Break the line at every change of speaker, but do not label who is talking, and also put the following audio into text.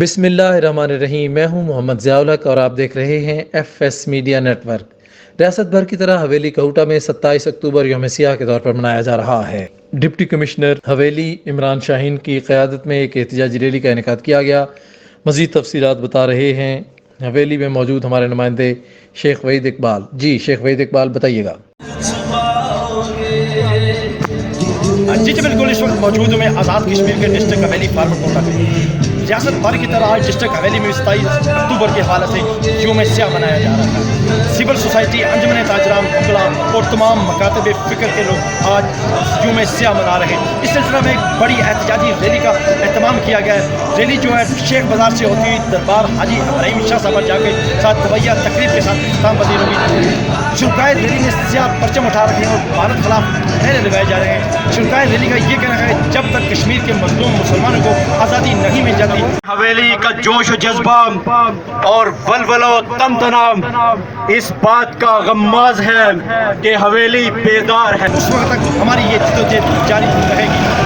بسم اللہ الرحمن الرحیم۔ میں ہوں محمد ضیاء الحق اور آپ دیکھ رہے ہیں FS میڈیا نیٹ ورک۔ ریاست بھر کی طرح حویلی کہوٹہ میں 27 اکتوبر یوم سیاہ کے طور پر منایا جا رہا ہے۔ ڈپٹی کمشنر حویلی عمران شاہین کی قیادت میں ایک احتجاجی ریلی کا انعقاد کیا گیا۔ مزید تفصیلات بتا رہے ہیں حویلی میں موجود ہمارے نمائندے شیخ وحید اقبال۔ جی شیخ وحید اقبال بتائیے گا۔
جی بالکل، اس وقت موجود ہوں میں آزاد کشمیر کے ڈسٹرکٹ حویلی فارورڈ کوٹہ میں۔ ریاست بھر کی طرح آج ڈسٹرکٹ حویلی میں 27 اکتوبر کے حوالے سے یوم سیاہ منایا جا رہا ہے۔ سول سوسائٹی، انجمن تاجران کمبلا اور تمام مکاتب فکر کے لوگ آج یوم سیاہ منا رہے ہیں۔ اس سلسلہ میں ایک بڑی احتجاجی ریلی کا اہتمام کیا گیا ہے۔ ریلی جو ہے شیخ بازار سے ہوتی ہوئی دربار حاجی ابراہیم شاہ صاحب جا کے ساتھ طبیہ تقریب کے ساتھ اختتام پذیر ہوگی۔ شرکائے ریلی میں سیاہ پرچم اٹھا رکھے ہیں اور بھارت خلاف نعرے لگائے جا رہے ہیں۔ شرکائے ریلی کا یہ کہنا ہے جب تک کشمیر کے مظلوم مسلمانوں کو آزادی نہیں مل جاتی،
حویلی کا جوش و جذبہ اور ولولہ و تنتنا اس بات کا غماز ہے کہ حویلی بیدار ہے۔
اس وقت تک ہماری یہ جدوجہد جاری رہے گی۔